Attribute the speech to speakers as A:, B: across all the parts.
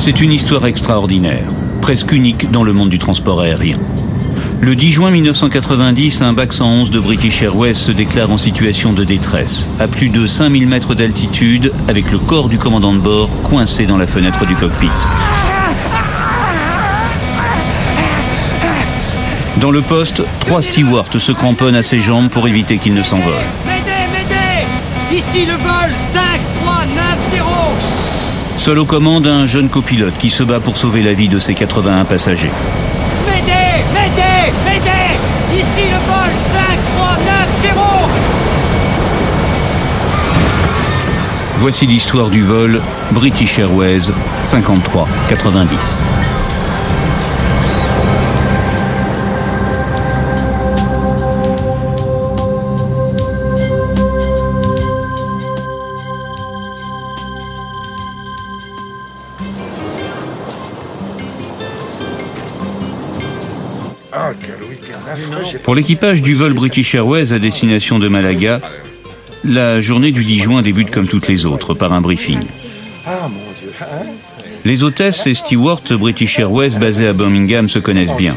A: C'est une histoire extraordinaire, presque unique dans le monde du transport aérien. Le 10 juin 1990, un BAC 111 de British Airways se déclare en situation de détresse, à plus de 5000 mètres d'altitude, avec le corps du commandant de bord coincé dans la fenêtre du cockpit. Dans le poste, 3 stewards se cramponnent à ses jambes pour éviter qu'il ne s'envole.
B: Médée! Ici le vol 5390!
A: Seul aux commandes, un jeune copilote qui se bat pour sauver la vie de ses 81 passagers.
B: Médée! Ici le vol 5390!
A: Voici l'histoire du vol British Airways 5390. Pour l'équipage du vol British Airways à destination de Malaga, la journée du 10 juin débute comme toutes les autres, par un briefing. Les hôtesses et stewards British Airways basés à Birmingham se connaissent bien.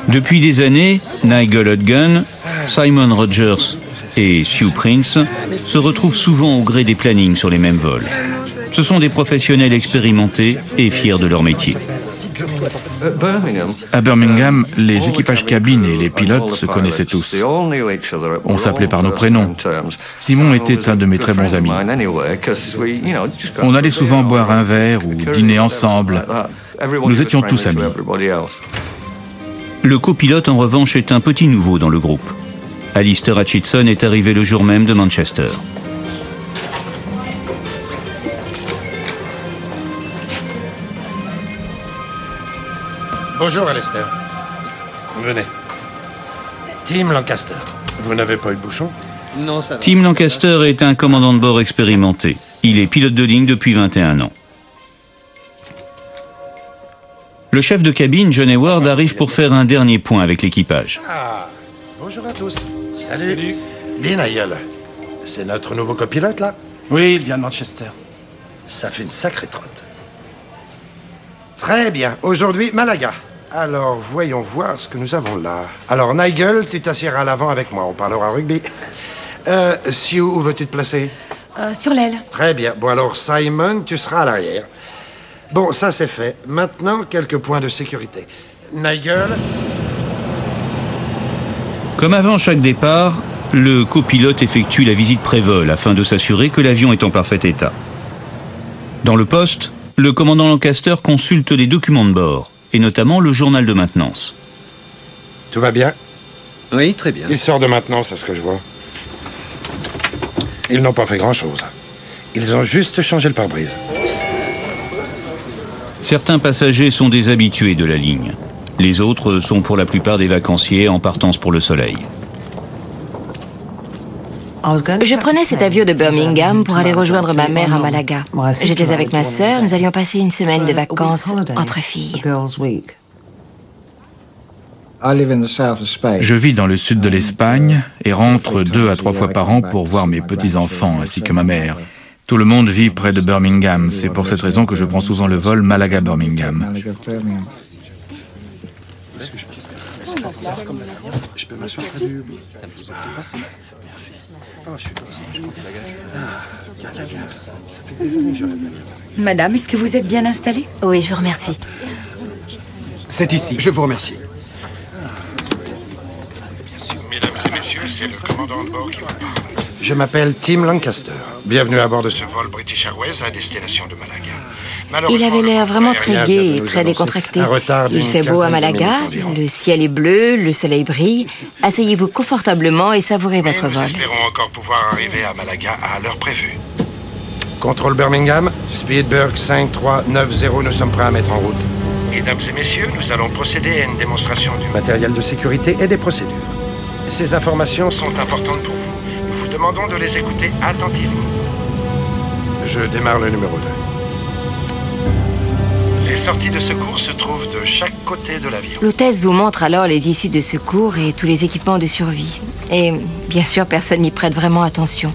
A: Depuis des années, Nigel Hodgkin, Simon Rogers et Sue Prince se retrouvent souvent au gré des plannings sur les mêmes vols. Ce sont des professionnels expérimentés et fiers de leur métier.
C: À Birmingham, les équipages cabines et les pilotes se connaissaient tous. On s'appelait par nos prénoms. Simon était un de mes très bons amis. On allait souvent boire un verre ou dîner ensemble. Nous étions tous amis.
A: Le copilote, en revanche, est un petit nouveau dans le groupe. Alistair Hutchinson est arrivé le jour même de Manchester.
D: Bonjour, Alistair. Venez. Tim Lancaster. Vous n'avez pas eu de bouchon?
B: Non, ça va.
A: Tim Lancaster est un commandant de bord expérimenté. Il est pilote de ligne depuis 21 ans. Le chef de cabine, John Hayward, arrive pour faire un dernier point avec l'équipage.
D: Ah, bonjour à tous. Salut. Dis, Nigel, c'est notre nouveau copilote, là?
E: Oui, il vient de Manchester.
D: Ça fait une sacrée trotte. Très bien. Aujourd'hui, Malaga. Alors, voyons voir ce que nous avons là. Alors, Nigel, tu t'assieras à l'avant avec moi. On parlera rugby. Sue, où veux-tu te placer?
F: Sur l'aile.
D: Très bien. Bon, alors, Simon, tu seras à l'arrière. Bon, ça, c'est fait. Maintenant, quelques points de sécurité. Nigel?
A: Comme avant chaque départ, le copilote effectue la visite pré-vol afin de s'assurer que l'avion est en parfait état. Dans le poste, le commandant Lancaster consulte les documents de bord, et notamment le journal de maintenance.
D: Tout va bien?
B: Oui, très bien.
D: Il sort de maintenance, à ce que je vois. Ils n'ont pas fait grand-chose. Ils ont juste changé le pare-brise.
A: Certains passagers sont des habitués de la ligne. Les autres sont pour la plupart des vacanciers en partance pour le soleil.
F: Je prenais cet avion de Birmingham pour aller rejoindre ma mère à Malaga. J'étais avec ma sœur, nous allions passer une semaine de vacances entre filles.
C: Je vis dans le sud de l'Espagne et rentre 2 à 3 fois par an pour voir mes petits-enfants ainsi que ma mère. Tout le monde vit près de Birmingham. C'est pour cette raison que je prends souvent le vol Malaga-Birmingham.
D: Je peux m'asseoir près du... Merci.
G: Madame, est-ce que vous êtes bien installée?
F: Oui, je vous remercie.
E: C'est ici. Je vous remercie.
D: Mesdames et messieurs, c'est le commandant de bord qui vous parle. Je m'appelle Tim Lancaster. Bienvenue à bord de ce vol British Airways à destination de Malaga.
F: Il avait l'air vraiment très gai et très décontracté. Il fait beau à Malaga, le ciel est bleu, le soleil brille. Asseyez-vous confortablement et savourez votre vol.
D: Nous espérons encore pouvoir arriver à Malaga à l'heure prévue. Contrôle Birmingham, Speedberg 5390, nous sommes prêts à mettre en route. Mesdames et messieurs, nous allons procéder à une démonstration du matériel de sécurité et des procédures. Ces informations sont importantes pour vous. Nous vous demandons de les écouter attentivement. Je démarre le numéro 2. Les sorties de secours se trouvent de chaque côté de l'avion.
F: L'hôtesse vous montre alors les issues de secours et tous les équipements de survie. Et bien sûr, personne n'y prête vraiment attention.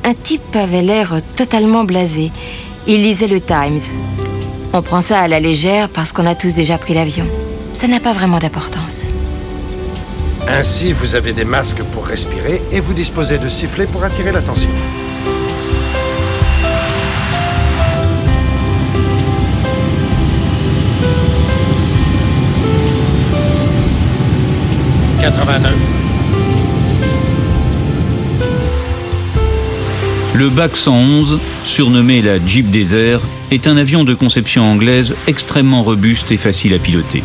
F: Un type avait l'air totalement blasé. Il lisait le Times. On prend ça à la légère parce qu'on a tous déjà pris l'avion. Ça n'a pas vraiment d'importance.
D: Ainsi, vous avez des masques pour respirer et vous disposez de sifflets pour attirer l'attention. « 89. »
A: Le BAC 111, surnommé la Jeep Desert, est un avion de conception anglaise extrêmement robuste et facile à piloter.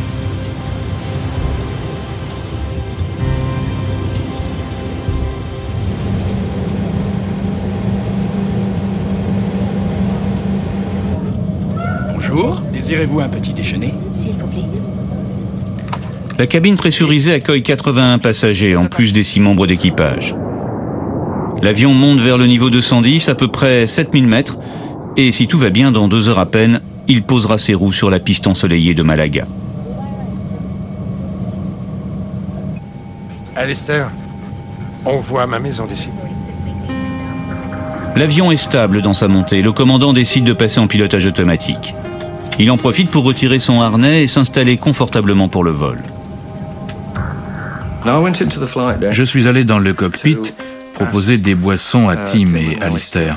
E: Bonjour, désirez-vous un petit déjeuner?
F: S'il vous plaît.
A: La cabine pressurisée accueille 81 passagers, en plus des 6 membres d'équipage. L'avion monte vers le niveau 210, à peu près 7000 mètres, et si tout va bien, dans 2 heures à peine, il posera ses roues sur la piste ensoleillée de Malaga.
D: Alistair, on voit ma maison d'ici.
A: L'avion est stable dans sa montée. Le commandant décide de passer en pilotage automatique. Il en profite pour retirer son harnais et s'installer confortablement pour le vol.
C: Je suis allé dans le cockpit proposer des boissons à Tim et Alistair.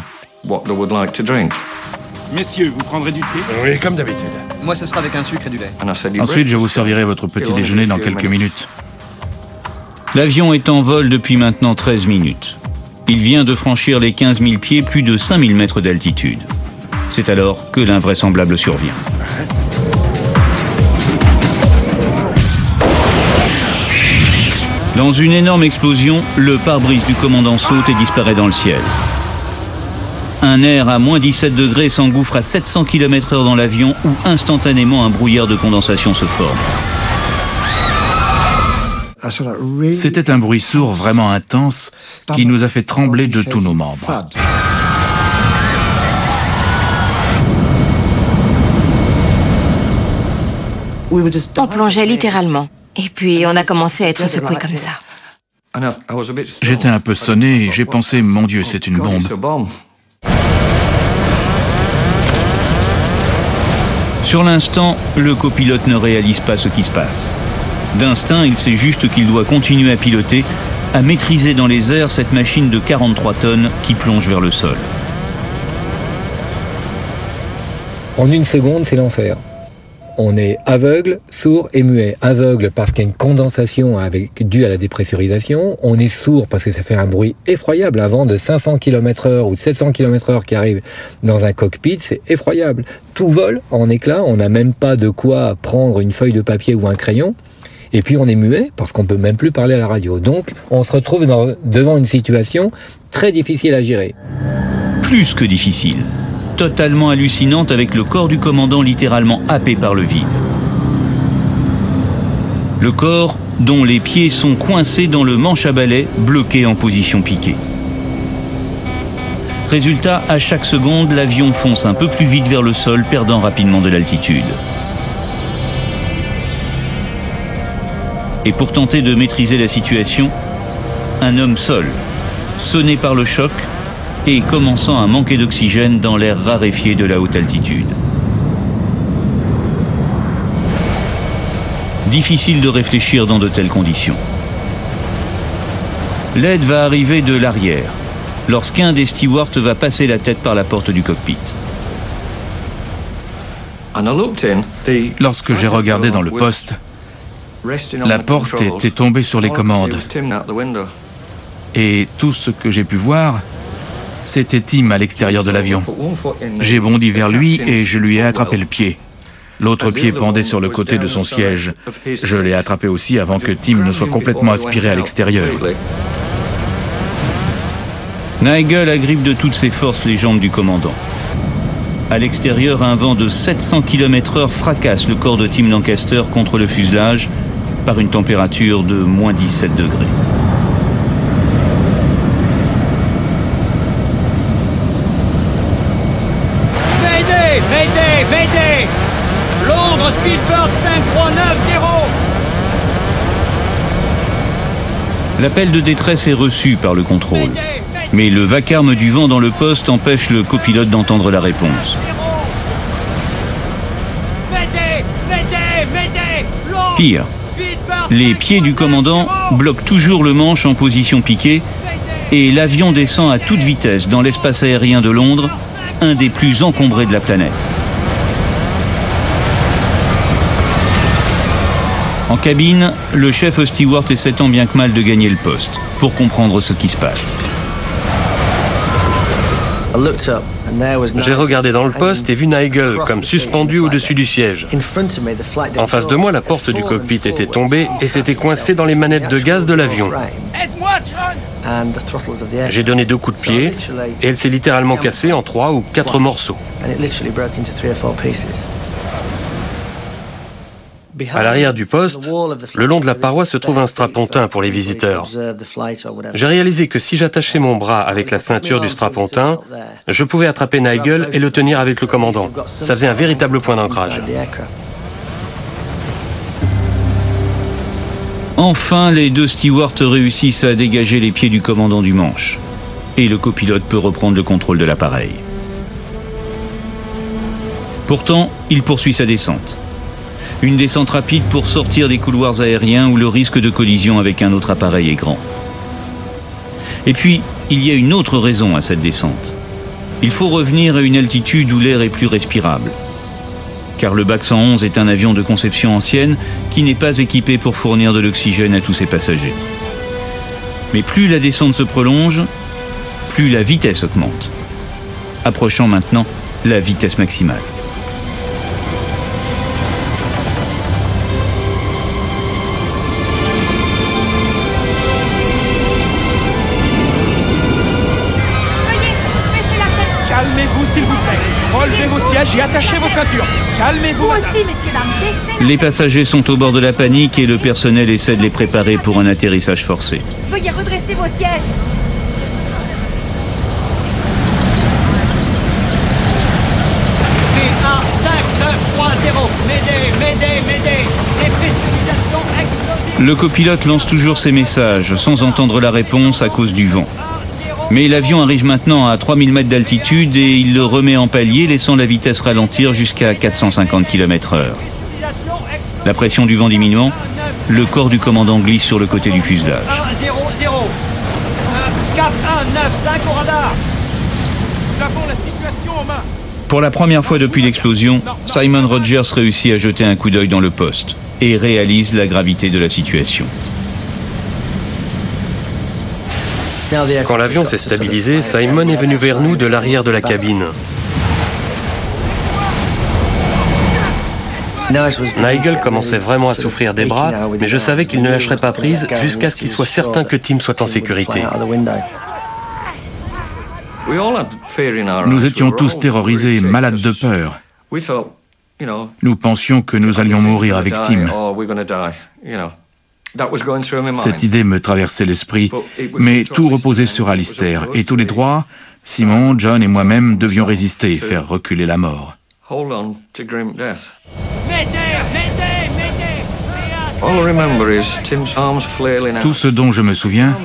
E: Messieurs, vous prendrez du thé?
D: Oui, comme d'habitude.
B: Moi, ce sera avec un sucre et du lait.
C: Ensuite, je vous servirai votre petit déjeuner dans quelques minutes.
A: L'avion est en vol depuis maintenant 13 minutes. Il vient de franchir les 15 000 pieds, plus de 5 000 mètres d'altitude. C'est alors que l'invraisemblable survient. Dans une énorme explosion, le pare-brise du commandant saute et disparaît dans le ciel. Un air à moins 17 degrés s'engouffre à 700 km/h dans l'avion où instantanément un brouillard de condensation se forme.
C: C'était un bruit sourd vraiment intense qui nous a fait trembler de tous nos membres.
F: On plongeait littéralement. Et puis, on a commencé à être secoué comme ça.
C: J'étais un peu sonné et j'ai pensé, mon Dieu, c'est une bombe.
A: Sur l'instant, le copilote ne réalise pas ce qui se passe. D'instinct, il sait juste qu'il doit continuer à piloter, à maîtriser dans les airs cette machine de 43 tonnes qui plonge vers le sol.
G: En une seconde, c'est l'enfer. On est aveugle, sourd et muet. Aveugle parce qu'il y a une condensation due à la dépressurisation. On est sourd parce que ça fait un bruit effroyable. Un vent de 500 km/h ou de 700 km/h qui arrive dans un cockpit, c'est effroyable. Tout vole en éclats. On n'a même pas de quoi prendre une feuille de papier ou un crayon. Et puis on est muet parce qu'on ne peut même plus parler à la radio. Donc on se retrouve devant une situation très difficile à gérer.
A: Plus que difficile. Totalement hallucinante avec le corps du commandant littéralement happé par le vide. Le corps dont les pieds sont coincés dans le manche à balai, bloqué en position piquée. Résultat, à chaque seconde, l'avion fonce un peu plus vite vers le sol, perdant rapidement de l'altitude. Et pour tenter de maîtriser la situation, un homme seul, sonné par le choc, et commençant à manquer d'oxygène dans l'air raréfié de la haute altitude. Difficile de réfléchir dans de telles conditions. L'aide va arriver de l'arrière, lorsqu'un des stewards va passer la tête par la porte du cockpit.
C: Lorsque j'ai regardé dans le poste, la porte était tombée sur les commandes. Et tout ce que j'ai pu voir, c'était Tim à l'extérieur de l'avion. J'ai bondi vers lui et je lui ai attrapé le pied. L'autre pied pendait sur le côté de son siège. Je l'ai attrapé aussi avant que Tim ne soit complètement aspiré à l'extérieur.
A: Nigel agrippe de toutes ses forces les jambes du commandant. À l'extérieur, un vent de 700 km/h fracasse le corps de Tim Lancaster contre le fuselage par une température de moins 17 degrés.
B: Mayday! Londres, Speedbird 5390!
A: L'appel de détresse est reçu par le contrôle. Mais le vacarme du vent dans le poste empêche le copilote d'entendre la réponse. Pire, les pieds du commandant bloquent toujours le manche en position piquée et l'avion descend à toute vitesse dans l'espace aérien de Londres, un des plus encombrés de la planète. En cabine, le chef Stewart essaie tant bien que mal de gagner le poste pour comprendre ce qui se passe.
H: J'ai regardé dans le poste et vu Nigel comme suspendu au-dessus du siège. En face de moi, la porte du cockpit était tombée et s'était coincée dans les manettes de gaz de l'avion. J'ai donné 2 coups de pied et elle s'est littéralement cassée en 3 ou 4 morceaux. À l'arrière du poste, le long de la paroi se trouve un strapontin pour les visiteurs. J'ai réalisé que si j'attachais mon bras avec la ceinture du strapontin, je pouvais attraper Nigel et le tenir avec le commandant. Ça faisait un véritable point d'ancrage.
A: Enfin, les 2 stewards réussissent à dégager les pieds du commandant du manche. Et le copilote peut reprendre le contrôle de l'appareil. Pourtant, il poursuit sa descente. Une descente rapide pour sortir des couloirs aériens où le risque de collision avec un autre appareil est grand. Et puis, il y a une autre raison à cette descente. Il faut revenir à une altitude où l'air est plus respirable. Car le BAC 111 est un avion de conception ancienne qui n'est pas équipé pour fournir de l'oxygène à tous ses passagers. Mais plus la descente se prolonge, plus la vitesse augmente. Approchant maintenant la vitesse maximale.
E: Calmez-vous, s'il vous plaît. Relevez vos sièges et attachez vos ceintures. Calmez-vous.
I: Vous aussi, messieurs, dames, baissez.
A: Les passagers sont au bord de la panique et le personnel essaie de les préparer pour un atterrissage forcé.
I: Veuillez redresser vos sièges.
B: PA5930, Mayday. Dépressurisation explosive.
A: Le copilote lance toujours ses messages sans entendre la réponse à cause du vent. Mais l'avion arrive maintenant à 3000 mètres d'altitude et il le remet en palier, laissant la vitesse ralentir jusqu'à 450 km/h. La pression du vent diminuant, le corps du commandant glisse sur le côté du fuselage.
B: 1-0-0. 4-1-9-5 au radar.
E: Nous avons la situation en main.
A: Pour la première fois depuis l'explosion, Simon Rogers réussit à jeter un coup d'œil dans le poste et réalise la gravité de la situation.
H: Quand l'avion s'est stabilisé, Simon est venu vers nous de l'arrière de la cabine. Nigel commençait vraiment à souffrir des bras, mais je savais qu'il ne lâcherait pas prise jusqu'à ce qu'il soit certain que Tim soit en sécurité.
C: Nous étions tous terrorisés, malades de peur. Nous pensions que nous allions mourir avec Tim. Cette idée me traversait l'esprit, mais tout reposait sur Alistair, et tous les trois, Simon, John et moi-même, devions résister et faire reculer la mort. Tout ce dont je me souviens,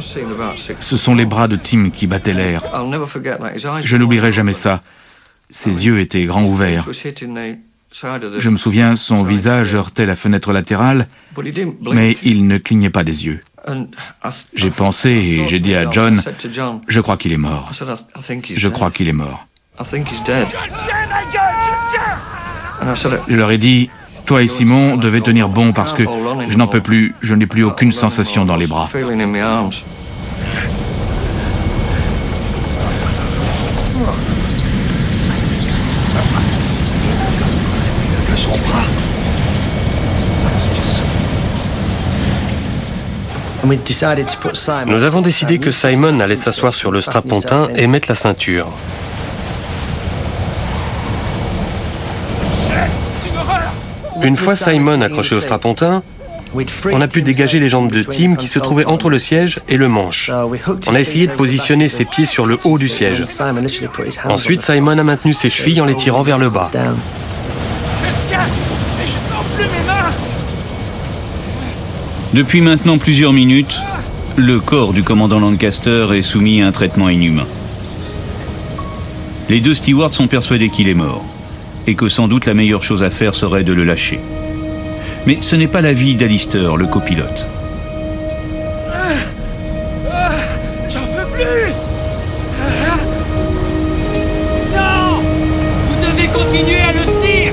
C: ce sont les bras de Tim qui battaient l'air. Je n'oublierai jamais ça. Ses yeux étaient grands ouverts. Je me souviens, son visage heurtait la fenêtre latérale, mais il ne clignait pas des yeux. J'ai pensé et j'ai dit à John, je crois qu'il est mort. Je crois qu'il est mort. Je leur ai dit, toi et Simon devez tenir bon parce que je n'en peux plus, je n'ai plus aucune sensation dans les bras.
H: Nous avons décidé que Simon allait s'asseoir sur le strapontin et mettre la ceinture. Une fois Simon accroché au strapontin, on a pu dégager les jambes de Tim qui se trouvaient entre le siège et le manche. On a essayé de positionner ses pieds sur le haut du siège. Ensuite, Simon a maintenu ses chevilles en les tirant vers le bas.
E: Je tiens, mais je sens plus mes mains.
A: Depuis maintenant plusieurs minutes, le corps du commandant Lancaster est soumis à un traitement inhumain. Les deux stewards sont persuadés qu'il est mort et que sans doute la meilleure chose à faire serait de le lâcher. Mais ce n'est pas l'avis d'Alistair, le copilote.
E: J'en peux plus.
B: Non! Vous devez continuer à le tenir!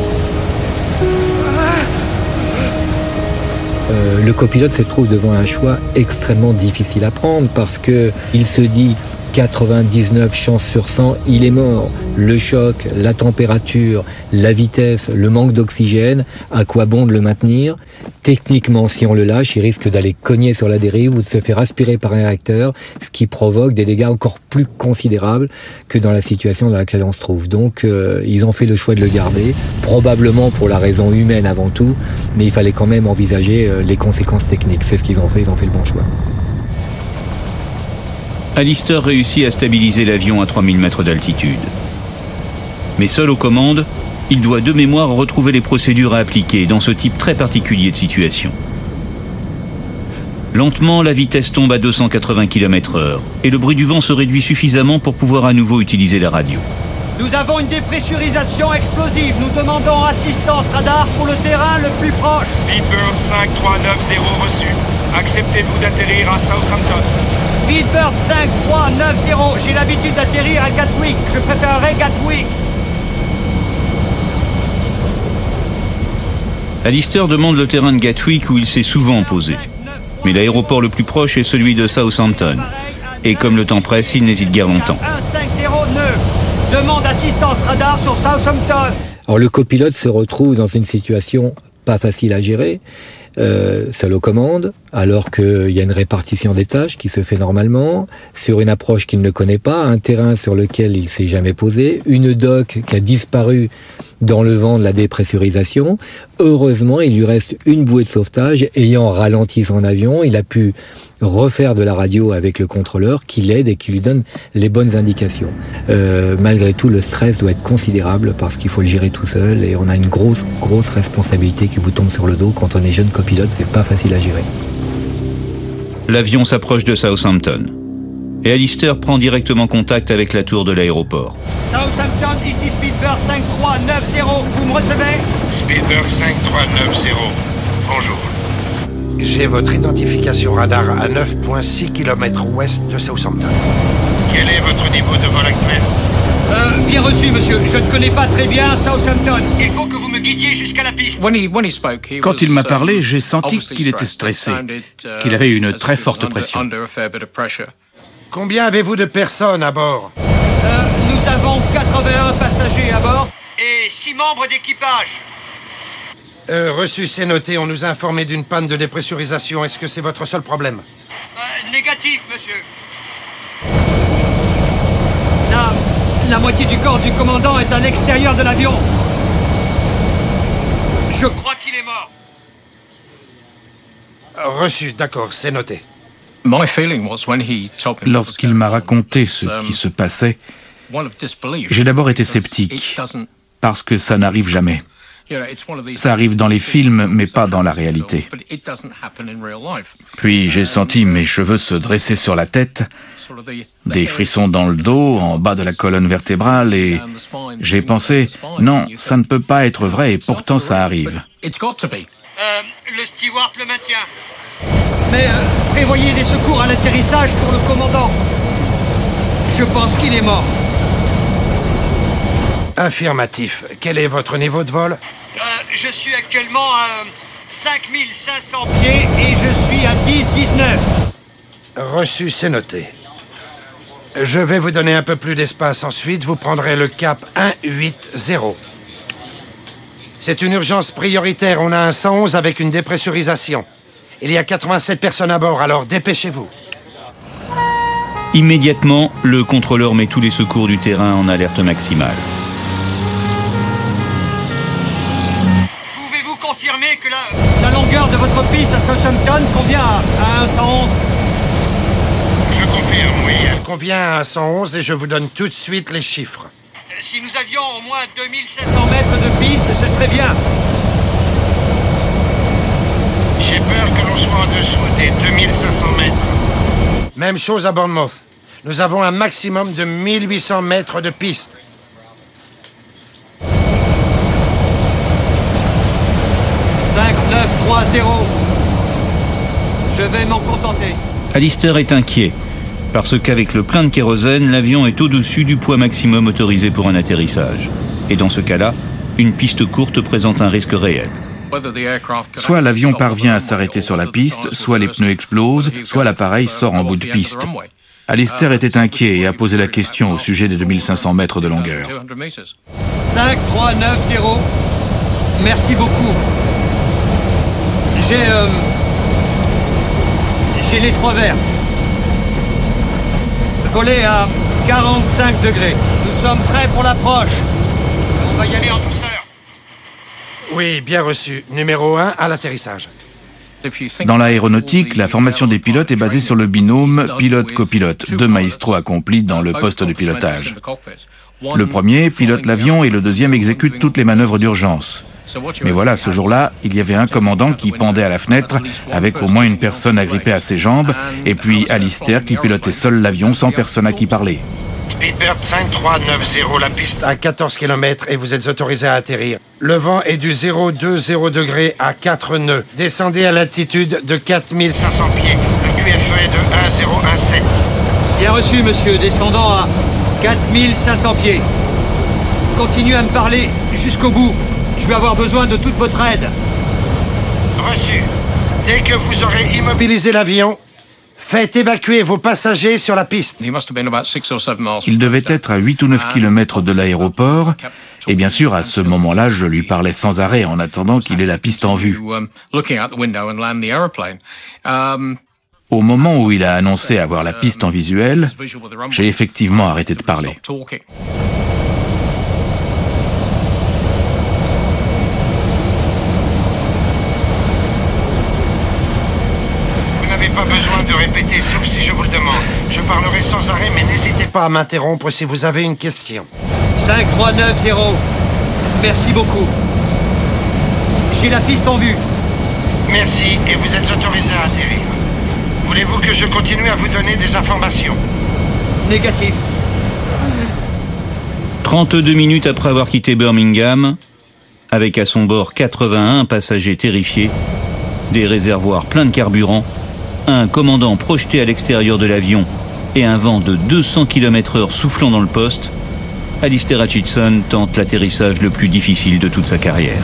G: Le copilote se trouve devant un choix extrêmement difficile à prendre parce qu'il se dit 99 chances sur 100, il est mort. Le choc, la température, la vitesse, le manque d'oxygène, à quoi bon de le maintenir? Techniquement, si on le lâche, il risque d'aller cogner sur la dérive ou de se faire aspirer par un réacteur, ce qui provoque des dégâts encore plus considérables que dans la situation dans laquelle on se trouve. Donc, ils ont fait le choix de le garder, probablement pour la raison humaine avant tout, mais il fallait quand même envisager les conséquences techniques. C'est ce qu'ils ont fait le bon choix.
A: Alistair réussit à stabiliser l'avion à 3000 mètres d'altitude. Mais seul aux commandes, il doit de mémoire retrouver les procédures à appliquer dans ce type très particulier de situation. Lentement, la vitesse tombe à 280 km/h et le bruit du vent se réduit suffisamment pour pouvoir à nouveau utiliser la radio.
B: Nous avons une dépressurisation explosive. Nous demandons assistance radar pour le terrain le plus proche.
E: Speedbird 5390 reçu. Acceptez-vous d'atterrir à Southampton?
B: Speedbird 5390, j'ai l'habitude d'atterrir à Gatwick. Je préférerais Gatwick.
A: Alistair demande le terrain de Gatwick où il s'est souvent posé. Mais l'aéroport le plus proche est celui de Southampton. Et comme le temps presse, il n'hésite guère longtemps.
B: 1509, demande assistance radar sur Southampton.
G: Alors le copilote se retrouve dans une situation pas facile à gérer. Seul aux commandes, alors qu'il y a une répartition des tâches qui se fait normalement, sur une approche qu'il ne connaît pas, un terrain sur lequel il s'est jamais posé, une dock qui a disparu dans le vent de la dépressurisation. Heureusement, il lui reste une bouée de sauvetage. Ayant ralenti son avion, il a pu refaire de la radio avec le contrôleur qui l'aide et qui lui donne les bonnes indications. Malgré tout, le stress doit être considérable parce qu'il faut le gérer tout seul et on a une grosse responsabilité qui vous tombe sur le dos. Quand on est jeune copilote, c'est pas facile à gérer.
A: L'avion s'approche de Southampton. Et Alistair prend directement contact avec la tour de l'aéroport.
B: Southampton, ici Speedbird 5390, vous me recevez?
D: Speedbird 5390, bonjour. J'ai votre identification radar à 9,6 km ouest de Southampton.
E: Quel est votre niveau de vol actuel?
B: Bien reçu, monsieur. Je ne connais pas très bien Southampton. Il faut que vous me guidiez jusqu'à la piste.
C: Quand il m'a parlé, j'ai senti qu'il était stressé, qu'il avait une très forte pression.
D: Combien avez-vous de personnes à bord?
B: Nous avons 81 passagers à bord et 6 membres d'équipage.
D: Reçu, c'est noté. On nous a informé d'une panne de dépressurisation. Est-ce que c'est votre seul problème?
B: Négatif, monsieur. La moitié du corps du commandant est à l'extérieur de l'avion. Je crois qu'il est mort.
D: Reçu, d'accord, c'est noté.
C: Lorsqu'il m'a raconté ce qui se passait, j'ai d'abord été sceptique, parce que ça n'arrive jamais. Ça arrive dans les films, mais pas dans la réalité. Puis j'ai senti mes cheveux se dresser sur la tête, des frissons dans le dos, en bas de la colonne vertébrale, et j'ai pensé, non, ça ne peut pas être vrai, et pourtant ça arrive.
B: Le steward le maintient. Mais prévoyez des secours à l'atterrissage pour le commandant. Je pense qu'il est mort.
D: Affirmatif. Quel est votre niveau de vol?
B: Je suis actuellement à 5500 pieds et je suis à 10-19.
D: Reçu, c'est noté. Je vais vous donner un peu plus d'espace ensuite. Vous prendrez le cap 180. C'est une urgence prioritaire. On a un 111 avec une dépressurisation. Il y a 87 personnes à bord, alors dépêchez-vous.
A: Immédiatement, le contrôleur met tous les secours du terrain en alerte maximale.
B: Pouvez-vous confirmer que la longueur de votre piste à Southampton convient à un 111?
E: Je confirme, oui.
D: Elle convient à 111 et je vous donne tout de suite les chiffres.
B: Si nous avions au moins 2500 mètres de piste, ce serait bien.
E: J'ai peur que l'on soit en dessous des 2500 mètres.
D: Même chose à Bournemouth. Nous avons un maximum de 1800 mètres de piste.
B: 5930. Je vais m'en contenter.
A: Alistair est inquiet, parce qu'avec le plein de kérosène, l'avion est au-dessus du poids maximum autorisé pour un atterrissage. Et dans ce cas-là, une piste courte présente un risque réel.
C: Soit l'avion parvient à s'arrêter sur la piste, soit les pneus explosent, soit l'appareil sort en bout de piste. Alistair était inquiet et a posé la question au sujet des 2500 mètres de longueur.
B: 5390. Merci beaucoup. J'ai les trois vertes. Volé à 45 degrés. Nous sommes prêts pour l'approche. On va y aller en douceur.
D: Oui, bien reçu. Numéro 1 à l'atterrissage.
C: Dans l'aéronautique, la formation des pilotes est basée sur le binôme pilote-copilote, deux maestros accomplis dans le poste de pilotage. Le premier pilote l'avion et le deuxième exécute toutes les manœuvres d'urgence. Mais voilà, ce jour-là, il y avait un commandant qui pendait à la fenêtre avec au moins une personne agrippée à ses jambes, et puis Alistair qui pilotait seul l'avion sans personne à qui parler.
D: Speedbird 5390, la piste à 14 km et vous êtes autorisé à atterrir. Le vent est du 020 degrés à 4 nœuds. Descendez à l'altitude de 4500 pieds. Le QFE est de 1017.
B: Bien reçu, monsieur. Descendant à 4500 pieds. Continuez à me parler jusqu'au bout. Je vais avoir besoin de toute votre aide.
D: Reçu. Dès que vous aurez immobilisé l'avion, faites évacuer vos passagers sur la piste.
C: Il devait être à 8 ou 9 km de l'aéroport, et bien sûr, à ce moment-là, je lui parlais sans arrêt en attendant qu'il ait la piste en vue. Au moment où il a annoncé avoir la piste en visuel, j'ai effectivement arrêté de parler.
D: Pas besoin de répéter, sauf si je vous le demande. Je parlerai sans arrêt, mais n'hésitez pas à m'interrompre si vous avez une question.
B: 5390. Merci beaucoup. J'ai la piste en vue.
D: Merci, et vous êtes autorisé à atterrir. Voulez-vous que je continue à vous donner des informations?
B: Négatif.
A: 32 minutes après avoir quitté Birmingham, avec à son bord 81 passagers terrifiés, des réservoirs pleins de carburant, un commandant projeté à l'extérieur de l'avion et un vent de 200 km/h soufflant dans le poste, Alistair Hutchinson tente l'atterrissage le plus difficile de toute sa carrière.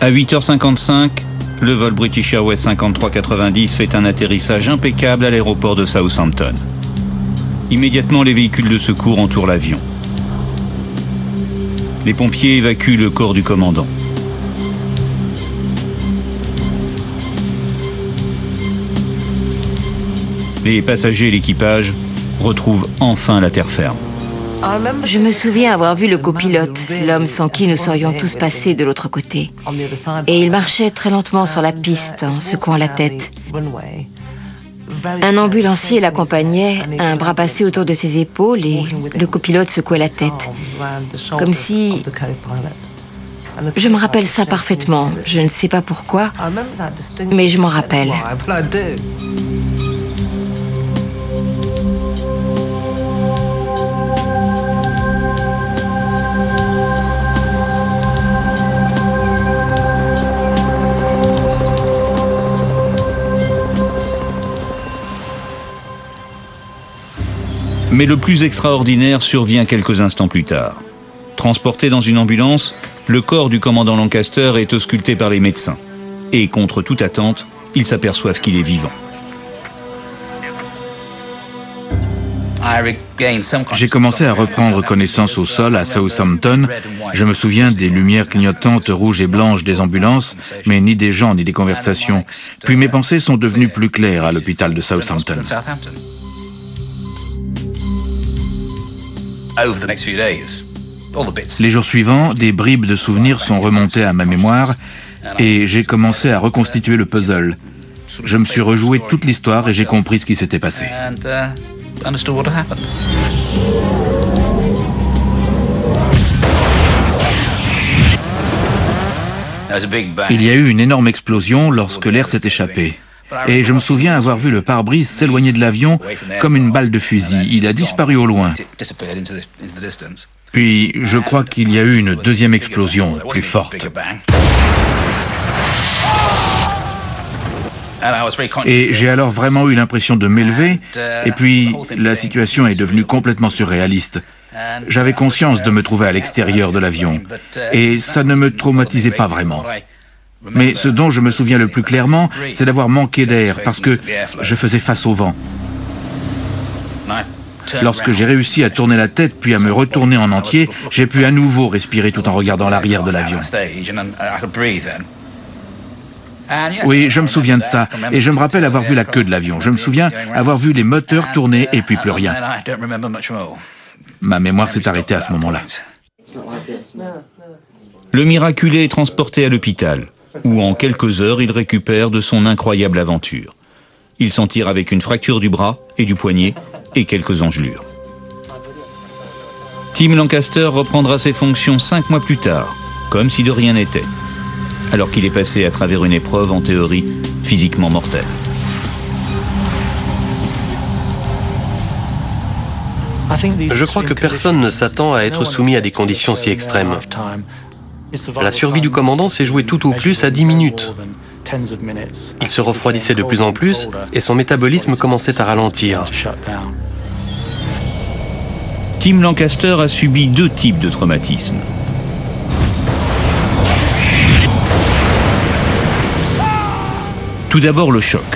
A: À 8h55, le vol British Airways 5390 fait un atterrissage impeccable à l'aéroport de Southampton. Immédiatement, les véhicules de secours entourent l'avion. Les pompiers évacuent le corps du commandant. Les passagers et l'équipage retrouvent enfin la terre ferme.
F: Je me souviens avoir vu le copilote, l'homme sans qui nous serions tous passés de l'autre côté. Et il marchait très lentement sur la piste en secouant la tête. Un ambulancier l'accompagnait, un bras passé autour de ses épaules et le copilote secouait la tête. Comme si... Je me rappelle ça parfaitement. Je ne sais pas pourquoi, mais je m'en rappelle.
A: Mais le plus extraordinaire survient quelques instants plus tard. Transporté dans une ambulance, Le corps du commandant Lancaster est ausculté par les médecins. Et contre toute attente, ils s'aperçoivent qu'il est vivant.
C: J'ai commencé à reprendre connaissance au sol à Southampton. Je me souviens des lumières clignotantes rouges et blanches des ambulances, mais ni des gens ni des conversations. Puis mes pensées sont devenues plus claires à l'hôpital de Southampton. Les jours suivants, des bribes de souvenirs sont remontées à ma mémoire et j'ai commencé à reconstituer le puzzle. Je me suis rejoué toute l'histoire et j'ai compris ce qui s'était passé. Il y a eu une énorme explosion lorsque l'air s'est échappé. Et je me souviens avoir vu le pare-brise s'éloigner de l'avion comme une balle de fusil. Il a disparu au loin. Puis, je crois qu'il y a eu une deuxième explosion, plus forte. Et j'ai alors vraiment eu l'impression de m'élever, et puis la situation est devenue complètement surréaliste. J'avais conscience de me trouver à l'extérieur de l'avion, et ça ne me traumatisait pas vraiment. Mais ce dont je me souviens le plus clairement, c'est d'avoir manqué d'air, parce que je faisais face au vent. Lorsque j'ai réussi à tourner la tête puis à me retourner en entier, j'ai pu à nouveau respirer tout en regardant l'arrière de l'avion. Oui, je me souviens de ça, et je me rappelle avoir vu la queue de l'avion. Je me souviens avoir vu les moteurs tourner et puis plus rien. Ma mémoire s'est arrêtée à ce moment-là.
A: Le miraculé est transporté à l'hôpital, où en quelques heures il récupère de son incroyable aventure. Il s'en tire avec une fracture du bras et du poignet et quelques engelures. Tim Lancaster reprendra ses fonctions 5 mois plus tard, comme si de rien n'était, alors qu'il est passé à travers une épreuve en théorie physiquement mortelle.
H: Je crois que personne ne s'attend à être soumis à des conditions si extrêmes. La survie du commandant s'est jouée tout au plus à 10 minutes. Il se refroidissait de plus en plus et son métabolisme commençait à ralentir.
A: Tim Lancaster a subi 2 types de traumatismes. Tout d'abord le choc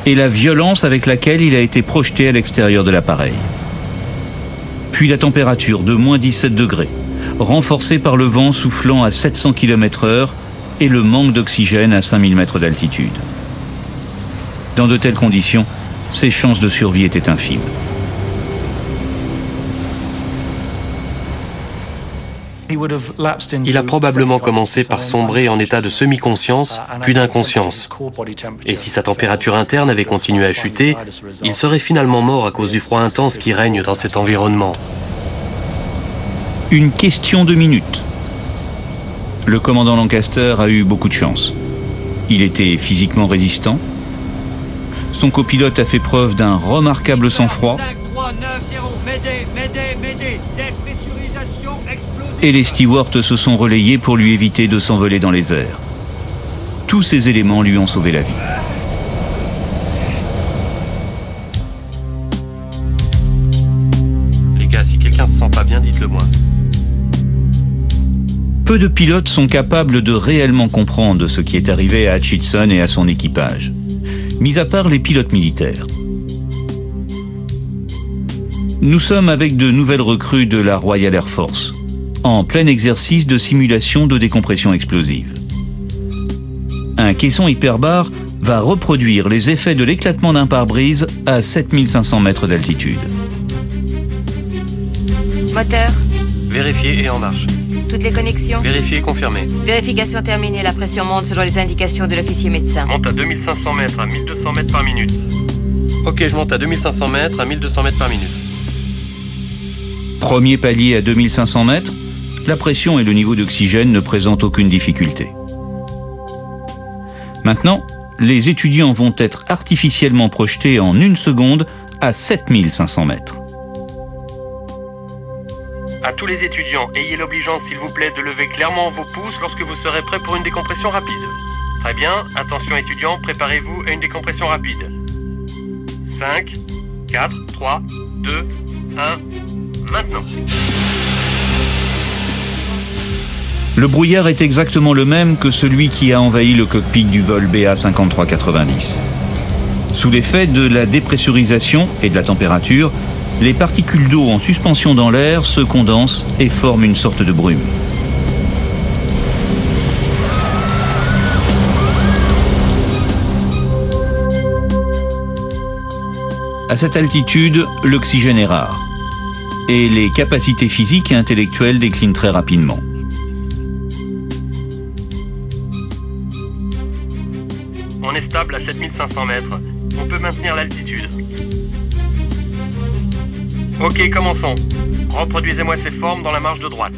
A: et la violence avec laquelle il a été projeté à l'extérieur de l'appareil. Puis la température de moins 17 degrés, renforcée par le vent soufflant à 700 km/h et le manque d'oxygène à 5000 mètres d'altitude. Dans de telles conditions, ses chances de survie étaient infimes.
H: Il a probablement commencé par sombrer en état de semi-conscience, puis d'inconscience. Et si sa température interne avait continué à chuter, il serait finalement mort à cause du froid intense qui règne dans cet environnement.
A: Une question de minutes. Le commandant Lancaster a eu beaucoup de chance. Il était physiquement résistant. Son copilote a fait preuve d'un remarquable sang-froid. Et les stewards se sont relayés pour lui éviter de s'envoler dans les airs. Tous ces éléments lui ont sauvé la vie.
H: Les gars, si quelqu'un se sent pas bien, dites-le moi.
A: Peu de pilotes sont capables de réellement comprendre ce qui est arrivé à Hutchison et à son équipage, mis à part les pilotes militaires. Nous sommes avec de nouvelles recrues de la Royal Air Force, en plein exercice de simulation de décompression explosive. Un caisson hyperbare va reproduire les effets de l'éclatement d'un pare-brise à 7500 mètres d'altitude.
F: Moteur.
H: Vérifié et en marche.
F: Toutes les connexions.
H: Vérifié et confirmé.
F: Vérification terminée. La pression monte selon les indications de l'officier médecin.
H: Monte à 2500 mètres à 1200 mètres par minute. Ok, je monte à 2500 mètres à 1200 mètres par minute.
A: Premier palier à 2500 mètres, la pression et le niveau d'oxygène ne présentent aucune difficulté. Maintenant, les étudiants vont être artificiellement projetés en 1 seconde à 7500 mètres.
H: À tous les étudiants, ayez l'obligeance, s'il vous plaît, de lever clairement vos pouces lorsque vous serez prêts pour une décompression rapide. Très bien, attention étudiants, préparez-vous à une décompression rapide. 5, 4, 3, 2, 1, maintenant.
A: Le brouillard est exactement le même que celui qui a envahi le cockpit du vol BA-5390. Sous l'effet de la dépressurisation et de la température, les particules d'eau en suspension dans l'air se condensent et forment une sorte de brume. À cette altitude, l'oxygène est rare et les capacités physiques et intellectuelles déclinent très rapidement.
H: On est stable à 7500 mètres. On peut maintenir l'altitude. Ok, commençons. Reproduisez-moi ces formes dans la marge de droite.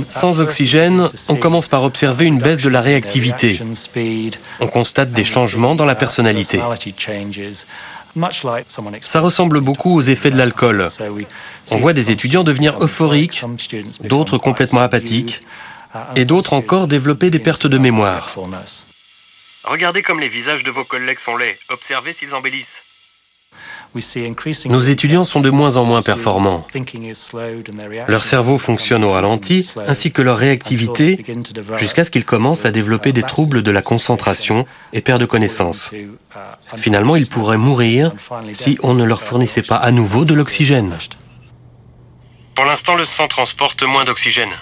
H: Sans oxygène, on commence par observer une baisse de la réactivité. On constate des changements dans la personnalité. Ça ressemble beaucoup aux effets de l'alcool. On voit des étudiants devenir euphoriques, d'autres complètement apathiques, et d'autres encore développer des pertes de mémoire. Regardez comme les visages de vos collègues sont laids. Observez s'ils embellissent. Nos étudiants sont de moins en moins performants. Leur cerveau fonctionne au ralenti, ainsi que leur réactivité, jusqu'à ce qu'ils commencent à développer des troubles de la concentration et perdent connaissance. Finalement, ils pourraient mourir si on ne leur fournissait pas à nouveau de l'oxygène. Pour l'instant, le sang transporte moins d'oxygène.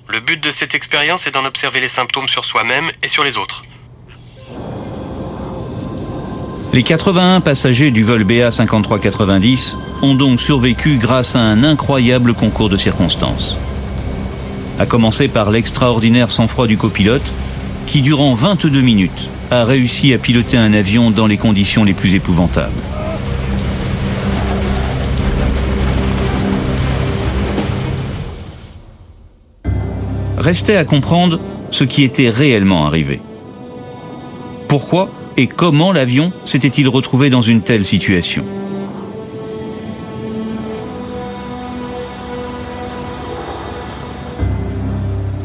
H: Le but de cette expérience est d'en observer les symptômes sur soi-même et sur les autres.
A: Les 81 passagers du vol BA-5390 ont donc survécu grâce à un incroyable concours de circonstances. À commencer par l'extraordinaire sang-froid du copilote, qui durant 22 minutes a réussi à piloter un avion dans les conditions les plus épouvantables. Restait à comprendre ce qui était réellement arrivé. Pourquoi et comment l'avion s'était-il retrouvé dans une telle situation?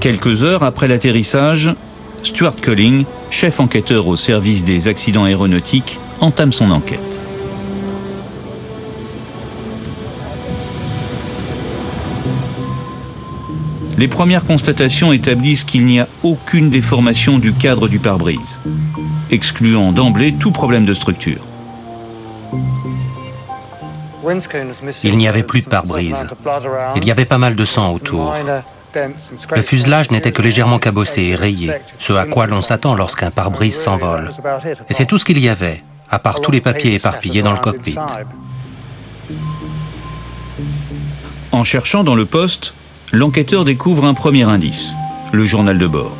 A: Quelques heures après l'atterrissage, Stuart Colling, chef enquêteur au service des accidents aéronautiques, entame son enquête. Les premières constatations établissent qu'il n'y a aucune déformation du cadre du pare-brise, excluant d'emblée tout problème de structure.
J: Il n'y avait plus de pare-brise. Il y avait pas mal de sang autour. Le fuselage n'était que légèrement cabossé et rayé, ce à quoi l'on s'attend lorsqu'un pare-brise s'envole. Et c'est tout ce qu'il y avait, à part tous les papiers éparpillés dans le cockpit.
A: En cherchant dans le poste, l'enquêteur découvre un premier indice, le journal de bord.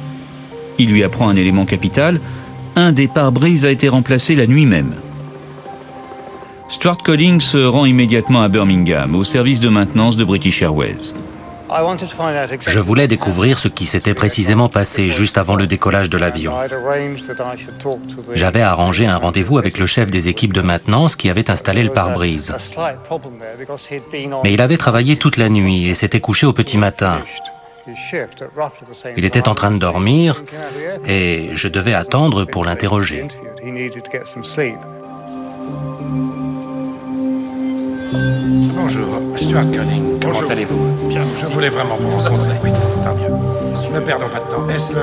A: Il lui apprend un élément capital, un des pare-brises a été remplacé la nuit même. Stuart Colling se rend immédiatement à Birmingham, au service de maintenance de British Airways.
J: Je voulais découvrir ce qui s'était précisément passé juste avant le décollage de l'avion. J'avais arrangé un rendez-vous avec le chef des équipes de maintenance qui avait installé le pare-brise. Mais il avait travaillé toute la nuit et s'était couché au petit matin. Il était en train de dormir et je devais attendre pour l'interroger.
D: Bonjour, Stuart Colling. Comment allez-vous? Bien. Je voulais vraiment vous rencontrer. Oui, tant mieux. Ne perdons pas de temps. Est-ce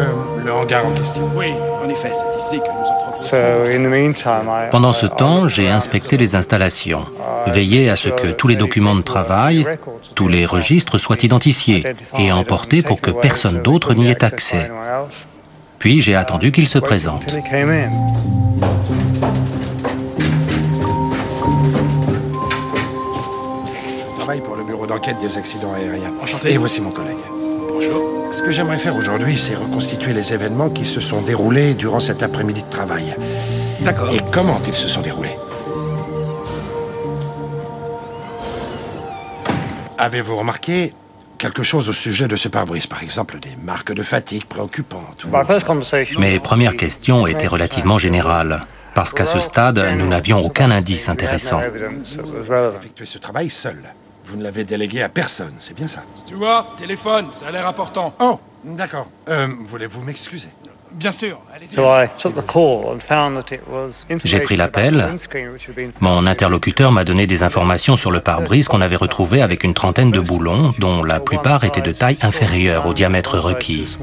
D: le hangar en question?
E: Oui, en effet, c'est ici que nous entreposons.
J: Pendant ce temps, j'ai inspecté les installations, veillé à ce que tous les documents de travail, tous les registres soient identifiés et emportés pour que personne d'autre n'y ait accès. Puis j'ai attendu qu'il se présente.
D: Pour le bureau d'enquête des accidents aériens.
E: Enchanté.
D: Et voici mon collègue.
E: Bonjour.
D: Ce que j'aimerais faire aujourd'hui, c'est reconstituer les événements qui se sont déroulés durant cet après-midi de travail.
E: D'accord.
D: Et comment ils se sont déroulés. Avez-vous remarqué quelque chose au sujet de ce pare-brise? Par exemple, des marques de fatigue préoccupantes ou...
J: Mes premières questions étaient relativement générales, parce qu'à ce stade, nous n'avions aucun indice intéressant.
D: Vous avez effectué ce travail seul. Vous ne l'avez délégué à personne, c'est bien ça?
E: Stuart, téléphone, ça a l'air important.
D: Oh, d'accord. Voulez-vous m'excuser?
E: Bien sûr,
J: J'ai pris l'appel. Mon interlocuteur m'a donné des informations sur le pare-brise qu'on avait retrouvé avec une trentaine de boulons, dont la plupart étaient de taille inférieure au diamètre requis.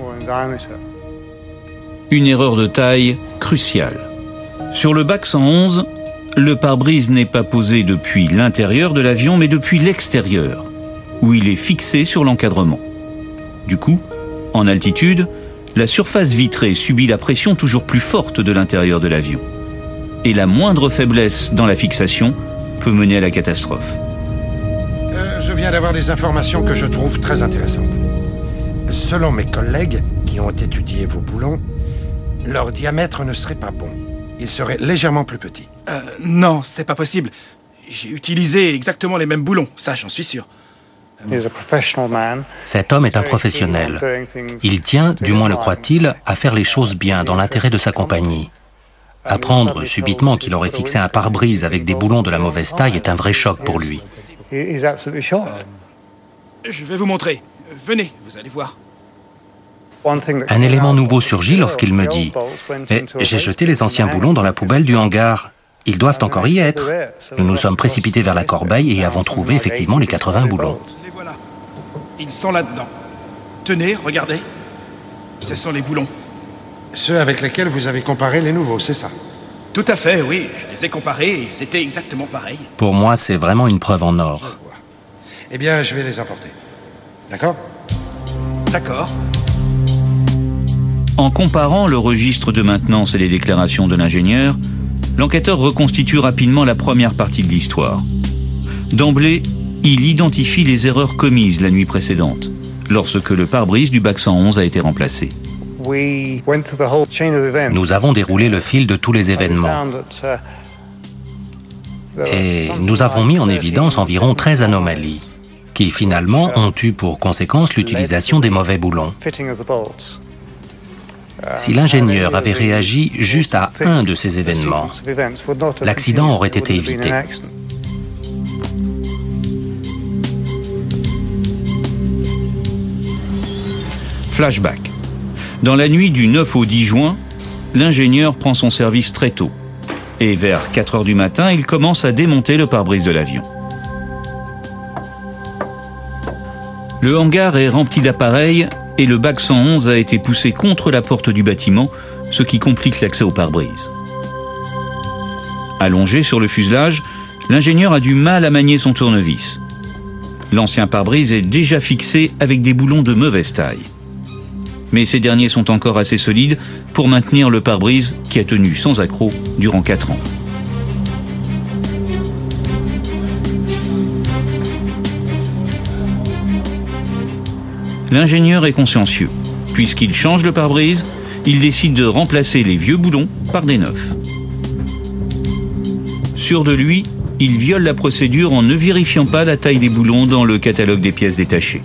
A: Une erreur de taille cruciale. Sur le bac 111, le pare-brise n'est pas posé depuis l'intérieur de l'avion, mais depuis l'extérieur, où il est fixé sur l'encadrement. Du coup, en altitude, la surface vitrée subit la pression toujours plus forte de l'intérieur de l'avion. Et la moindre faiblesse dans la fixation peut mener à la catastrophe.
D: Je viens d'avoir des informations que je trouve très intéressantes. Selon mes collègues qui ont étudié vos boulons, leur diamètre ne serait pas bon. Il serait légèrement plus petit.
E: Non, c'est pas possible. J'ai utilisé exactement les mêmes boulons, ça j'en suis sûr.
J: Cet homme est un professionnel. Il tient, du moins le croit-il, à faire les choses bien dans l'intérêt de sa compagnie. Apprendre subitement qu'il aurait fixé un pare-brise avec des boulons de la mauvaise taille est un vrai choc pour lui.
E: Je vais vous montrer. Venez, vous allez voir.
J: Un élément nouveau surgit lorsqu'il me dit « J'ai jeté les anciens boulons dans la poubelle du hangar. Ils doivent encore y être. » Nous nous sommes précipités vers la corbeille et avons trouvé effectivement les 80 boulons.
E: Les voilà. Ils sont là-dedans. Tenez, regardez. Ce sont les boulons.
D: Ceux avec lesquels vous avez comparé les nouveaux, c'est ça?
E: Tout à fait, oui. Je les ai comparés et ils étaient exactement pareils.
J: Pour moi, c'est vraiment une preuve en or.
D: Eh bien, je vais les importer. D'accord?
E: D'accord.
A: En comparant le registre de maintenance et les déclarations de l'ingénieur, l'enquêteur reconstitue rapidement la première partie de l'histoire. D'emblée, il identifie les erreurs commises la nuit précédente, lorsque le pare-brise du bac 111 a été remplacé.
J: Nous avons déroulé le fil de tous les événements et nous avons mis en évidence environ 13 anomalies qui finalement ont eu pour conséquence l'utilisation des mauvais boulons. Si l'ingénieur avait réagi juste à un de ces événements, l'accident aurait été évité.
A: Flashback. Dans la nuit du 9 au 10 juin, l'ingénieur prend son service très tôt. Et vers 4 heures du matin, il commence à démonter le pare-brise de l'avion. Le hangar est rempli d'appareils et le bac 111 a été poussé contre la porte du bâtiment, ce qui complique l'accès au pare-brise. Allongé sur le fuselage, l'ingénieur a du mal à manier son tournevis. L'ancien pare-brise est déjà fixé avec des boulons de mauvaise taille. Mais ces derniers sont encore assez solides pour maintenir le pare-brise qui a tenu sans accroc durant 4 ans. L'ingénieur est consciencieux. Puisqu'il change le pare-brise, il décide de remplacer les vieux boulons par des neufs. Sûr de lui, il viole la procédure en ne vérifiant pas la taille des boulons dans le catalogue des pièces détachées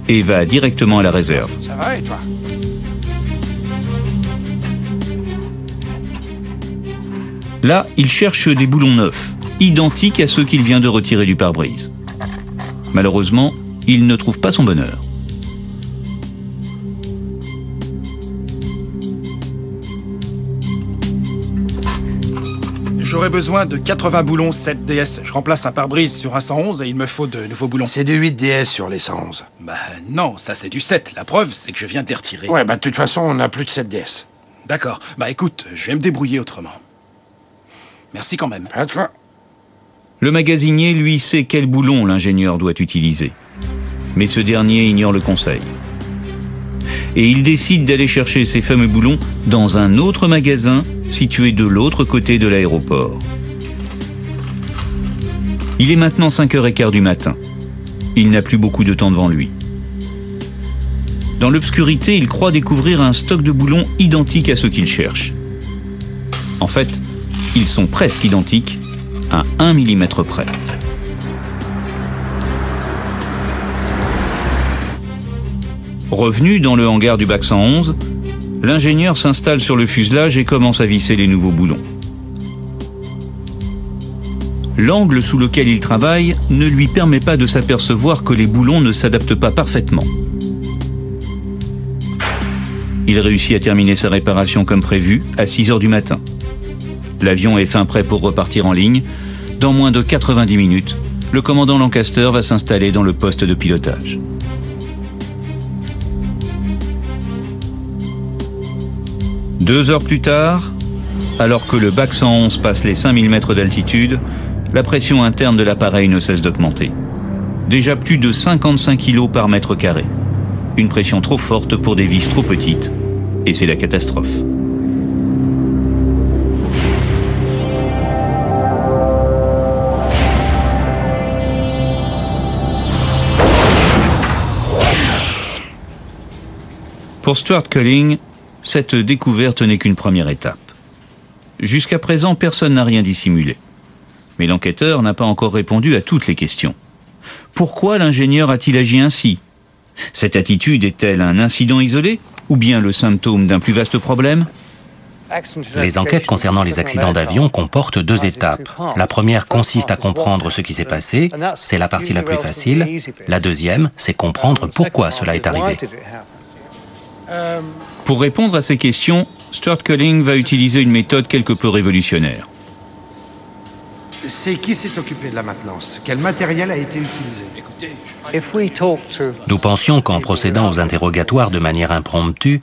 A: et va directement à la réserve.
D: Ça va et toi?
A: Là, il cherche des boulons neufs, identiques à ceux qu'il vient de retirer du pare-brise. Malheureusement, il ne trouve pas son bonheur.
E: J'aurais besoin de 80 boulons 7DS. Je remplace un pare-brise sur un 111 et il me faut de nouveaux boulons.
D: C'est du 8DS sur les 111.
E: Bah non, ça c'est du 7. La preuve, c'est que je viens de les retirer.
D: Ouais, bah de toute façon, on n'a plus de 7DS.
E: D'accord. Bah écoute, je vais me débrouiller autrement. Merci quand même.
D: Pas de quoi.
A: Le magasinier, lui, sait quel boulon l'ingénieur doit utiliser. Mais ce dernier ignore le conseil. Et il décide d'aller chercher ces fameux boulons dans un autre magasin situé de l'autre côté de l'aéroport. Il est maintenant 5h15 du matin. Il n'a plus beaucoup de temps devant lui. Dans l'obscurité, il croit découvrir un stock de boulons identiques à ceux qu'il cherche. En fait, ils sont presque identiques, à 1 mm près. Revenu dans le hangar du bac 111, l'ingénieur s'installe sur le fuselage et commence à visser les nouveaux boulons. L'angle sous lequel il travaille ne lui permet pas de s'apercevoir que les boulons ne s'adaptent pas parfaitement. Il réussit à terminer sa réparation comme prévu à 6 heures du matin. L'avion est fin prêt pour repartir en ligne. Dans moins de 90 minutes, le commandant Lancaster va s'installer dans le poste de pilotage. Deux heures plus tard, alors que le BAC 111 passe les 5000 mètres d'altitude, la pression interne de l'appareil ne cesse d'augmenter. Déjà plus de 55 kg par mètre carré. Une pression trop forte pour des vis trop petites. Et c'est la catastrophe. Pour Stuart Culling, cette découverte n'est qu'une première étape. Jusqu'à présent, personne n'a rien dissimulé. Mais l'enquêteur n'a pas encore répondu à toutes les questions. Pourquoi l'ingénieur a-t-il agi ainsi? Cette attitude est-elle un incident isolé ou bien le symptôme d'un plus vaste problème?
J: Les enquêtes concernant les accidents d'avion comportent deux étapes. La première consiste à comprendre ce qui s'est passé, c'est la partie la plus facile. La deuxième, c'est comprendre pourquoi cela est arrivé.
A: Pour répondre à ces questions, Stuart Culling va utiliser une méthode quelque peu révolutionnaire.
D: C'est qui s'est occupé de la maintenance? Quel matériel a été utilisé?
J: Nous pensions qu'en procédant aux interrogatoires de manière impromptue,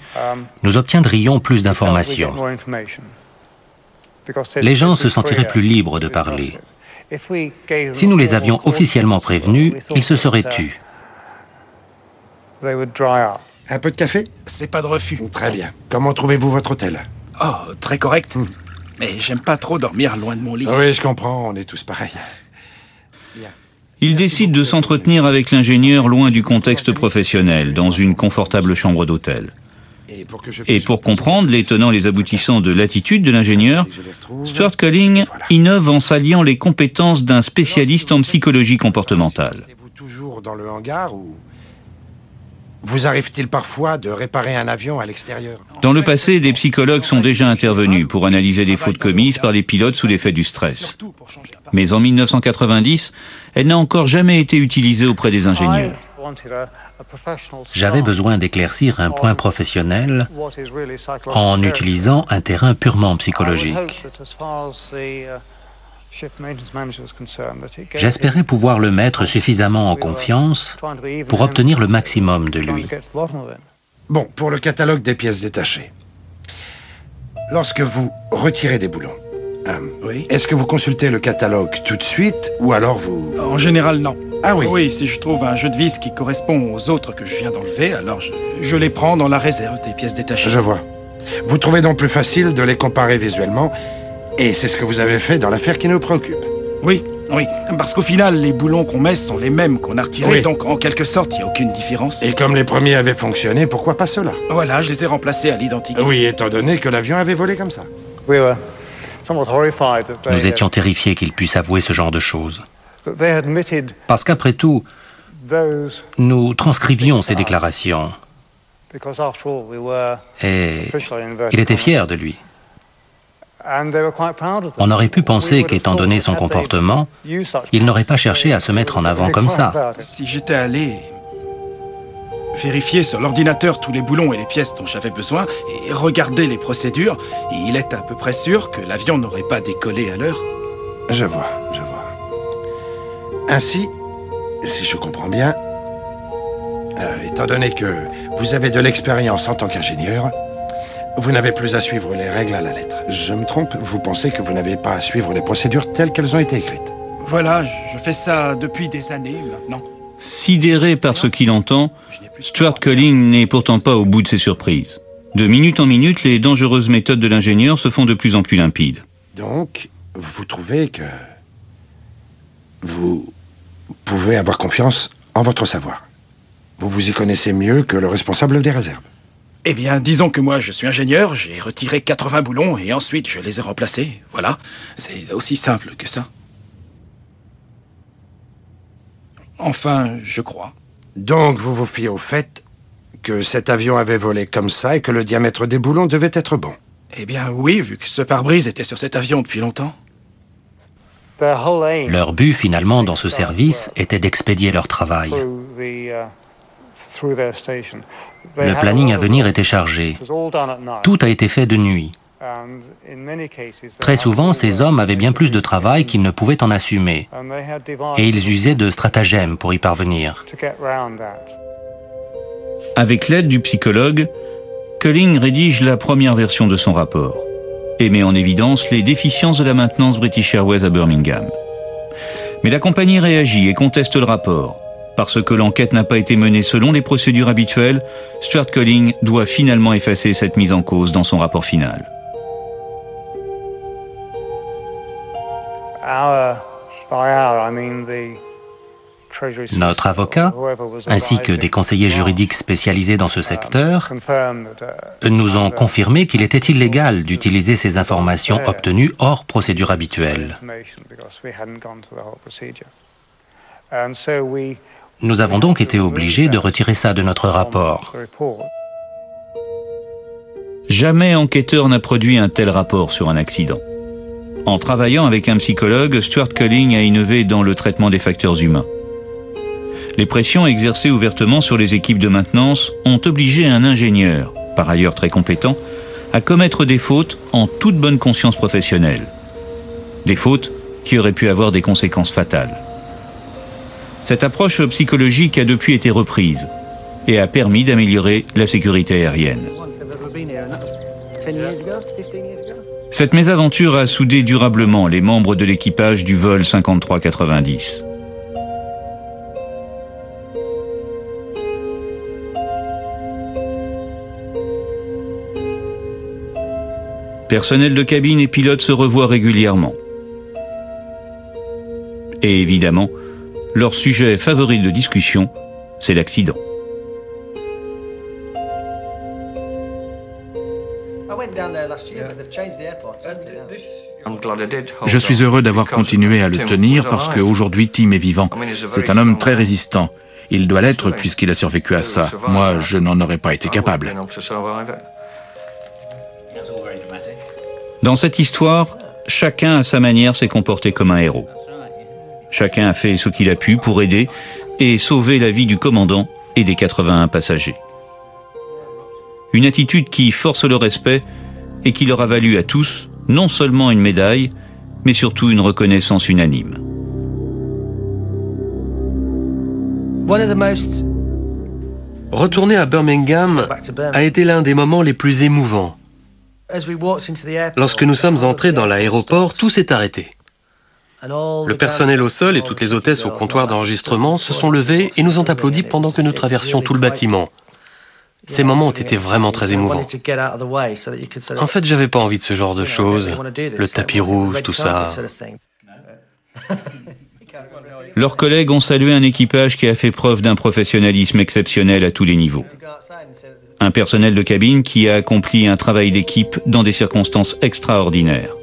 J: nous obtiendrions plus d'informations. Les gens se sentiraient plus libres de parler. Si nous les avions officiellement prévenus, ils se seraient tus.
D: Un peu de café?
E: C'est pas de refus.
D: Très bien. Comment trouvez-vous votre hôtel?
E: Oh, très correct. Mais j'aime pas trop dormir loin de mon lit.
D: Oui, je comprends, on est tous pareils. Bien.
A: Il décide de s'entretenir avec l'ingénieur loin du contexte professionnel, dans une confortable chambre d'hôtel. Et pour comprendre les tenants et les aboutissants de l'attitude de l'ingénieur, Stuart Culling innove en s'alliant les compétences d'un spécialiste en psychologie comportementale.
D: Êtes-vous toujours dans le hangar ou... Vous arrive-t-il parfois de réparer un avion à l'extérieur?
A: Dans le passé, des psychologues sont déjà intervenus pour analyser les fautes commises par les pilotes sous l'effet du stress. Mais en 1990, elle n'a encore jamais été utilisée auprès des ingénieurs.
J: J'avais besoin d'éclaircir un point professionnel en utilisant un terrain purement psychologique. J'espérais pouvoir le mettre suffisamment en confiance pour obtenir le maximum de lui.
D: Bon, pour le catalogue des pièces détachées. Lorsque vous retirez des boulons, est-ce que vous consultez le catalogue tout de suite ou alors vous...
E: En général, non.
D: Ah oui?
E: Oui, si je trouve un jeu de vis qui correspond aux autres que je viens d'enlever, alors je les prends dans la réserve des pièces détachées.
D: Je vois. Vous trouvez donc plus facile de les comparer visuellement. Et c'est ce que vous avez fait dans l'affaire qui nous préoccupe.
E: Oui, oui. Parce qu'au final, les boulons qu'on met sont les mêmes qu'on a retirés, oui. Donc en quelque sorte, il n'y a aucune différence.
D: Et comme les premiers avaient fonctionné, pourquoi pas ceux-là?
E: Voilà, je les ai remplacés à l'identique.
D: Oui, étant donné que l'avion avait volé comme ça.
J: Nous étions terrifiés qu'ils puissent avouer ce genre de choses. Parce qu'après tout, nous transcrivions ces déclarations. Et il était fier de lui. On aurait pu penser qu'étant donné son comportement, il n'aurait pas cherché à se mettre en avant comme ça.
E: Si j'étais allé vérifier sur l'ordinateur tous les boulons et les pièces dont j'avais besoin et regarder les procédures, il est à peu près sûr que l'avion n'aurait pas décollé à l'heure.
D: Je vois, je vois. Ainsi, si je comprends bien, étant donné que vous avez de l'expérience en tant qu'ingénieur, vous n'avez plus à suivre les règles à la lettre. Je me trompe, vous pensez que vous n'avez pas à suivre les procédures telles qu'elles ont été écrites?
E: Voilà, je fais ça depuis des années maintenant.
A: Sidéré par ce qu'il entend, Stuart Culling n'est pourtant pas au bout de ses surprises. De minute en minute, les dangereuses méthodes de l'ingénieur se font de plus en plus limpides.
D: Donc, vous trouvez que vous pouvez avoir confiance en votre savoir? Vous vous y connaissez mieux que le responsable des réserves?
E: Eh bien, disons que moi, je suis ingénieur, j'ai retiré 80 boulons et ensuite je les ai remplacés. Voilà, c'est aussi simple que ça. Enfin, je crois.
D: Donc, vous vous fiez au fait que cet avion avait volé comme ça et que le diamètre des boulons devait être bon?
E: Eh bien, oui, vu que ce pare-brise était sur cet avion depuis longtemps.
J: Leur but, finalement, dans ce service, était d'expédier leur travail. Le planning à venir était chargé. Tout a été fait de nuit. Très souvent, ces hommes avaient bien plus de travail qu'ils ne pouvaient en assumer. Et ils usaient de stratagèmes pour y parvenir.
A: Avec l'aide du psychologue, Culling rédige la première version de son rapport et met en évidence les déficiences de la maintenance British Airways à Birmingham. Mais la compagnie réagit et conteste le rapport. Parce que l'enquête n'a pas été menée selon les procédures habituelles, Stuart Culling doit finalement effacer cette mise en cause dans son rapport final.
J: Notre avocat, ainsi que des conseillers juridiques spécialisés dans ce secteur, nous ont confirmé qu'il était illégal d'utiliser ces informations obtenues hors procédure habituelle. Nous avons donc été obligés de retirer ça de notre rapport.
A: Jamais enquêteur n'a produit un tel rapport sur un accident. En travaillant avec un psychologue, Stuart Culling a innové dans le traitement des facteurs humains. Les pressions exercées ouvertement sur les équipes de maintenance ont obligé un ingénieur, par ailleurs très compétent, à commettre des fautes en toute bonne conscience professionnelle. Des fautes qui auraient pu avoir des conséquences fatales. Cette approche psychologique a depuis été reprise et a permis d'améliorer la sécurité aérienne. Cette mésaventure a soudé durablement les membres de l'équipage du vol 5390. Personnel de cabine et pilotes se revoient régulièrement. Et évidemment, leur sujet favori de discussion, c'est l'accident.
C: Je suis heureux d'avoir continué à le tenir parce qu'aujourd'hui Tim est vivant. C'est un homme très résistant. Il doit l'être puisqu'il a survécu à ça. Moi, je n'en aurais pas été capable.
A: Dans cette histoire, chacun à sa manière s'est comporté comme un héros. Chacun a fait ce qu'il a pu pour aider et sauver la vie du commandant et des 81 passagers. Une attitude qui force le respect et qui leur a valu à tous non seulement une médaille, mais surtout une reconnaissance unanime.
H: Retourner à Birmingham a été l'un des moments les plus émouvants. Lorsque nous sommes entrés dans l'aéroport, tout s'est arrêté. Le personnel au sol et toutes les hôtesses au comptoir d'enregistrement se sont levés et nous ont applaudi pendant que nous traversions tout le bâtiment. Ces moments ont été vraiment très émouvants. En fait, j'avais pas envie de ce genre de choses. Le tapis rouge, tout ça.
A: Leurs collègues ont salué un équipage qui a fait preuve d'un professionnalisme exceptionnel à tous les niveaux. Un personnel de cabine qui a accompli un travail d'équipe dans des circonstances extraordinaires.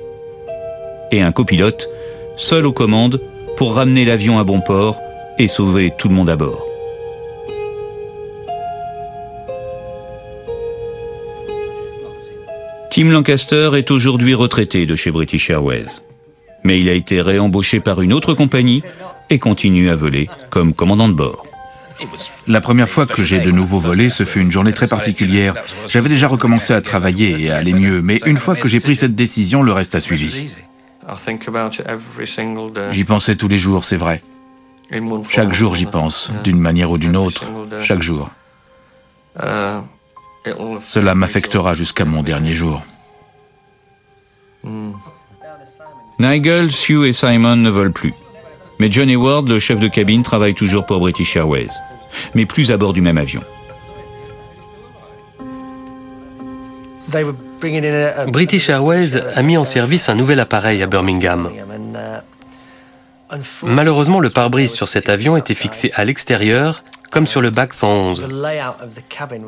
A: Et un copilote, seul aux commandes, pour ramener l'avion à bon port et sauver tout le monde à bord. Tim Lancaster est aujourd'hui retraité de chez British Airways. Mais il a été réembauché par une autre compagnie et continue à voler comme commandant de bord.
C: La première fois que j'ai de nouveau volé, ce fut une journée très particulière. J'avais déjà recommencé à travailler et à aller mieux, mais une fois que j'ai pris cette décision, le reste a suivi. J'y pensais tous les jours, c'est vrai. Chaque jour j'y pense, d'une manière ou d'une autre, chaque jour. Cela m'affectera jusqu'à mon dernier jour.
A: Nigel, Sue et Simon ne volent plus. Mais John Hayward, le chef de cabine, travaille toujours pour British Airways, mais plus à bord du même avion.
H: British Airways a mis en service un nouvel appareil à Birmingham. Malheureusement, le pare-brise sur cet avion était fixé à l'extérieur, comme sur le bac 111.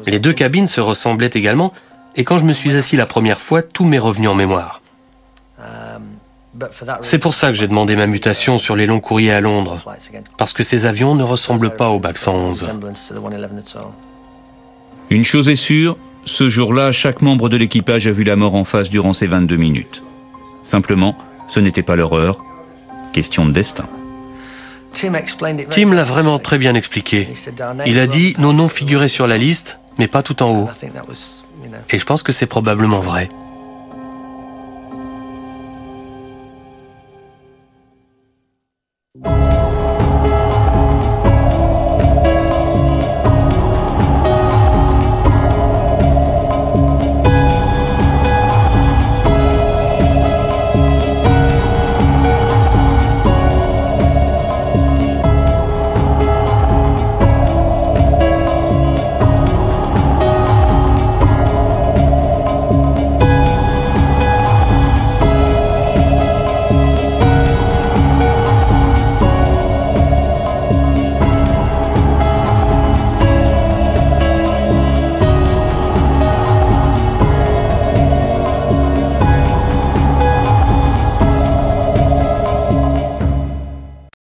H: Les deux cabines se ressemblaient également, et quand je me suis assis la première fois, tout m'est revenu en mémoire. C'est pour ça que j'ai demandé ma mutation sur les longs courriers à Londres, parce que ces avions ne ressemblent pas au bac 111.
A: Une chose est sûre, ce jour-là, chaque membre de l'équipage a vu la mort en face durant ces 22 minutes. Simplement, ce n'était pas leur heure, question de destin.
H: Tim l'a vraiment très bien expliqué. Il a dit, nos noms figuraient sur la liste, mais pas tout en haut. Et je pense que c'est probablement vrai.